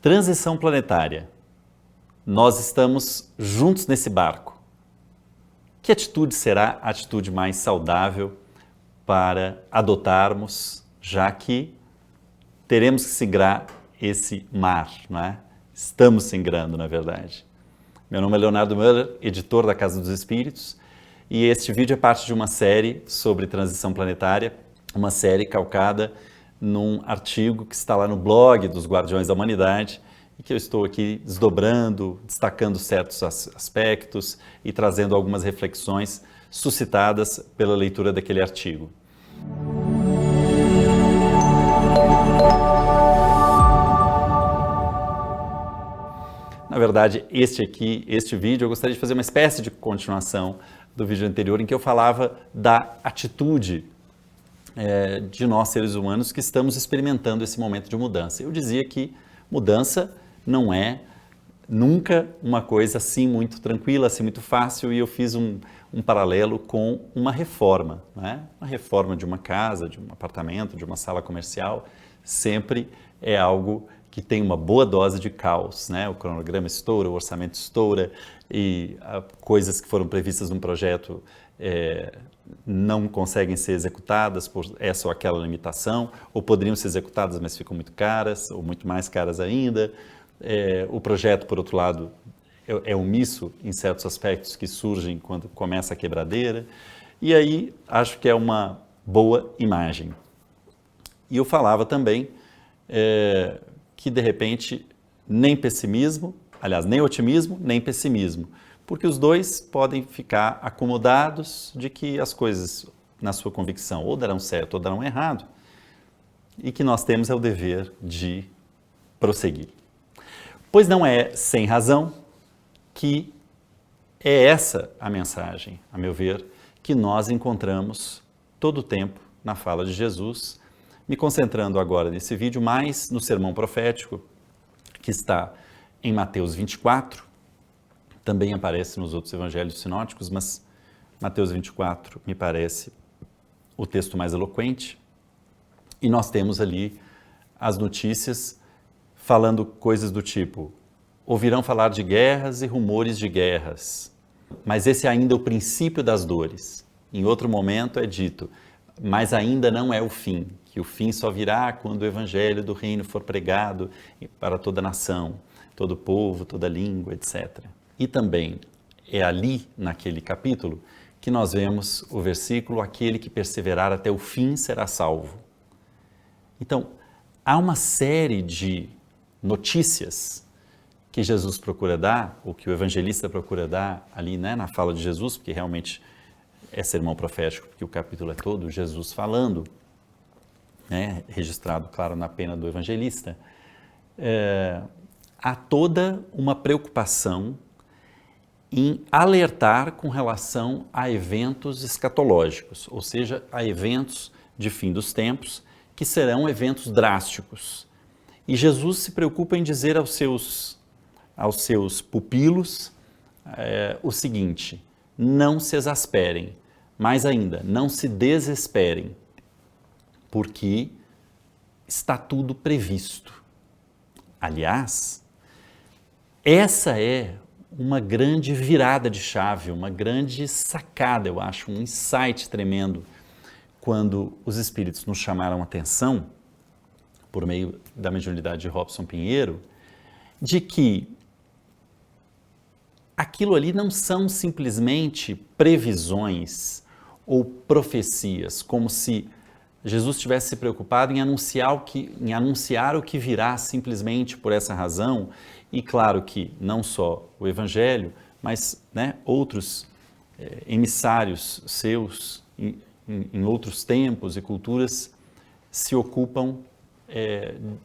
Transição planetária. Nós estamos juntos nesse barco. Que atitude será a atitude mais saudável para adotarmos, já que teremos que singrar esse mar, não é? Estamos singrando, na verdade. Meu nome é Leonardo Müller, editor da Casa dos Espíritos, e este vídeo é parte de uma série sobre transição planetária, uma série calcada num artigo que está lá no blog dos Guardiões da Humanidade e que eu estou aqui desdobrando, destacando certos aspectos e trazendo algumas reflexões suscitadas pela leitura daquele artigo. Na verdade, este vídeo, eu gostaria de fazer uma espécie de continuação do vídeo anterior em que eu falava da atitude de nós, seres humanos, que estamos experimentando esse momento de mudança. Eu dizia que mudança não é nunca uma coisa assim muito tranquila, assim muito fácil, e eu fiz um paralelo com uma reforma, né? Uma reforma de uma casa, de um apartamento, de uma sala comercial, sempre é algo que tem uma boa dose de caos, né? O cronograma estoura, o orçamento estoura e coisas que foram previstas num projeto não conseguem ser executadas por essa ou aquela limitação, ou poderiam ser executadas, mas ficam muito caras, ou muito mais caras ainda. O projeto, por outro lado, é omisso em certos aspectos que surgem quando começa a quebradeira, e aí acho que é uma boa imagem. E eu falava também que, de repente, nem pessimismo, aliás, nem otimismo, nem pessimismo, porque os dois podem ficar acomodados de que as coisas, na sua convicção, ou darão certo ou darão errado, e que nós temos o dever de prosseguir. Pois não é sem razão que é essa a mensagem, a meu ver, que nós encontramos todo o tempo na fala de Jesus, me concentrando agora nesse vídeo mais no sermão profético, que está em Mateus 24, também aparece nos outros evangelhos sinóticos, mas Mateus 24 me parece o texto mais eloquente, e nós temos ali as notícias falando coisas do tipo: ouvirão falar de guerras e rumores de guerras, mas esse é ainda o princípio das dores. Em outro momento é dito: mas ainda não é o fim, que o fim só virá quando o evangelho do reino for pregado para toda nação, todo povo, toda língua, etc. E também é ali, naquele capítulo, que nós vemos o versículo: aquele que perseverar até o fim será salvo. Então, há uma série de notícias que Jesus procura dar, ou que o evangelista procura dar ali, né, na fala de Jesus, porque realmente é sermão profético, porque o capítulo é todo Jesus falando, né, registrado, claro, na pena do evangelista. Há toda uma preocupação em alertar com relação a eventos escatológicos, ou seja, a eventos de fim dos tempos, que serão eventos drásticos. E Jesus se preocupa em dizer aos seus pupilos o seguinte: não se exasperem, mais ainda, não se desesperem, porque está tudo previsto. Aliás, essa é uma grande virada de chave, uma grande sacada, eu acho, um insight tremendo, quando os espíritos nos chamaram a atenção, por meio da mediunidade de Robson Pinheiro, de que aquilo ali não são simplesmente previsões ou profecias, como se Jesus tivesse se preocupado em anunciar o que virá simplesmente por essa razão. E claro que não só o Evangelho, mas, né, outros emissários seus em outros tempos e culturas se ocupam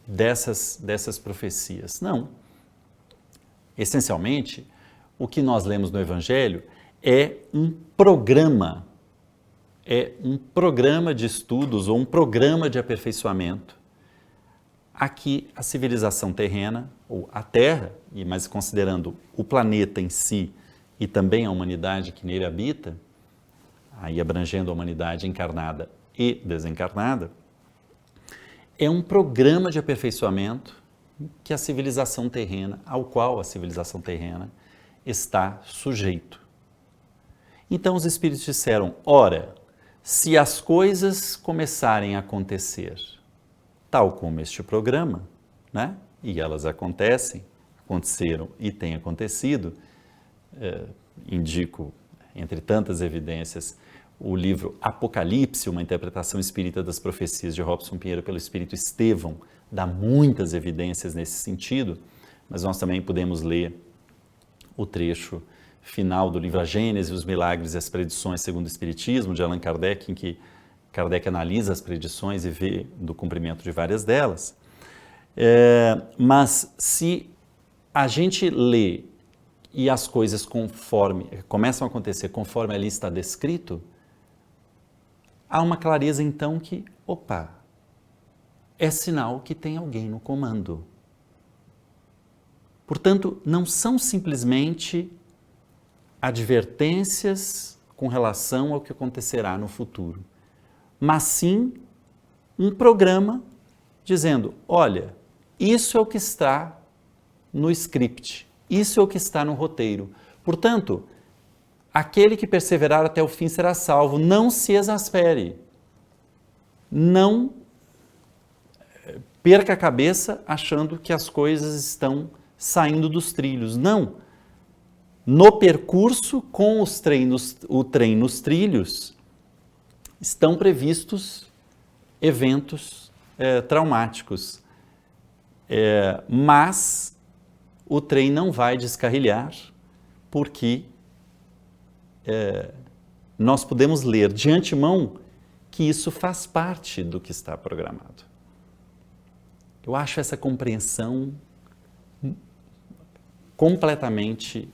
dessas profecias. Não. Essencialmente, o que nós lemos no Evangelho é um programa de estudos ou um programa de aperfeiçoamento a que a civilização terrena, ou a Terra, mas considerando o planeta em si e também a humanidade que nele habita, aí abrangendo a humanidade encarnada e desencarnada, é um programa de aperfeiçoamento que a civilização terrena, ao qual a civilização terrena está sujeito. Então os espíritos disseram, ora, se as coisas começarem a acontecer, tal como este programa, né? E elas aconteceram e têm acontecido, indico, entre tantas evidências, o livro Apocalipse, uma interpretação espírita das profecias de Robson Pinheiro pelo espírito Estevão, dá muitas evidências nesse sentido, mas nós também podemos ler o trecho final do livro A Gênese, os Milagres e as Predições segundo o Espiritismo, de Allan Kardec, em que Kardec analisa as predições e vê do cumprimento de várias delas. Mas se a gente lê e as coisas começam a acontecer conforme ali está descrito, há uma clareza então que, é sinal que tem alguém no comando. Portanto, não são simplesmente advertências com relação ao que acontecerá no futuro, mas sim um programa dizendo, olha, isso é o que está no script, isso é o que está no roteiro. Portanto, aquele que perseverar até o fim será salvo. Não se exaspere. Não perca a cabeça achando que as coisas estão saindo dos trilhos. Não. No percurso, com o trem nos trilhos, estão previstos eventos traumáticos. Mas o trem não vai descarrilhar, porque nós podemos ler de antemão que isso faz parte do que está programado. Eu acho essa compreensão completamente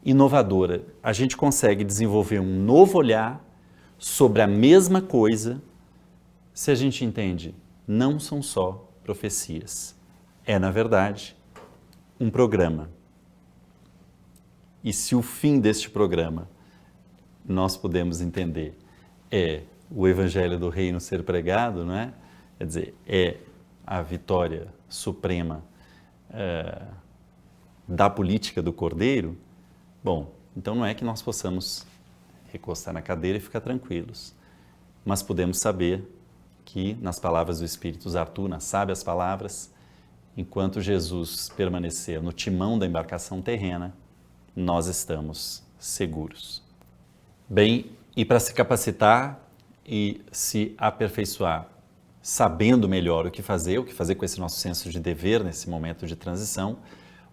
inovadora. A gente consegue desenvolver um novo olhar sobre a mesma coisa se a gente entende, não são só profecias. É, na verdade, um programa. E se o fim deste programa nós podemos entender é o Evangelho do Reino ser pregado, não é? Quer dizer, é a vitória suprema da política do Cordeiro, bom, então não é que nós possamos recostar na cadeira e ficar tranquilos, mas podemos saber que, nas palavras do Espírito Zartu, nas sábias palavras, enquanto Jesus permanecer no timão da embarcação terrena, nós estamos seguros. Bem, e para se capacitar e se aperfeiçoar, sabendo melhor o que fazer com esse nosso senso de dever nesse momento de transição,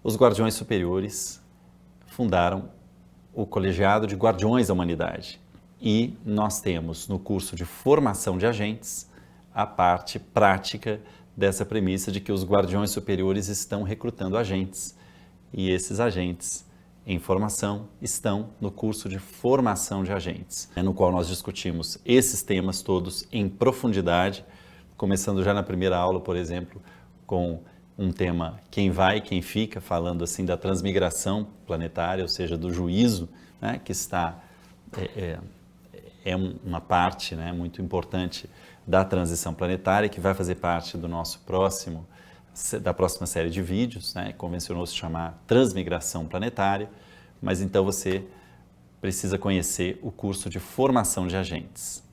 os Guardiões Superiores fundaram o Colegiado de Guardiões da Humanidade. E nós temos no curso de formação de agentes a parte prática dessa premissa de que os Guardiões Superiores estão recrutando agentes. E esses agentes em formação estão no curso de formação de agentes, no qual nós discutimos esses temas todos em profundidade, começando já na primeira aula, por exemplo, com um tema quem vai, quem fica, falando assim da transmigração planetária, ou seja, do juízo, né, que está uma parte, né, muito importante da transição planetária, que vai fazer parte do nosso da próxima série de vídeos, né, convencionou-se chamar Transmigração Planetária, mas então você precisa conhecer o curso de formação de agentes.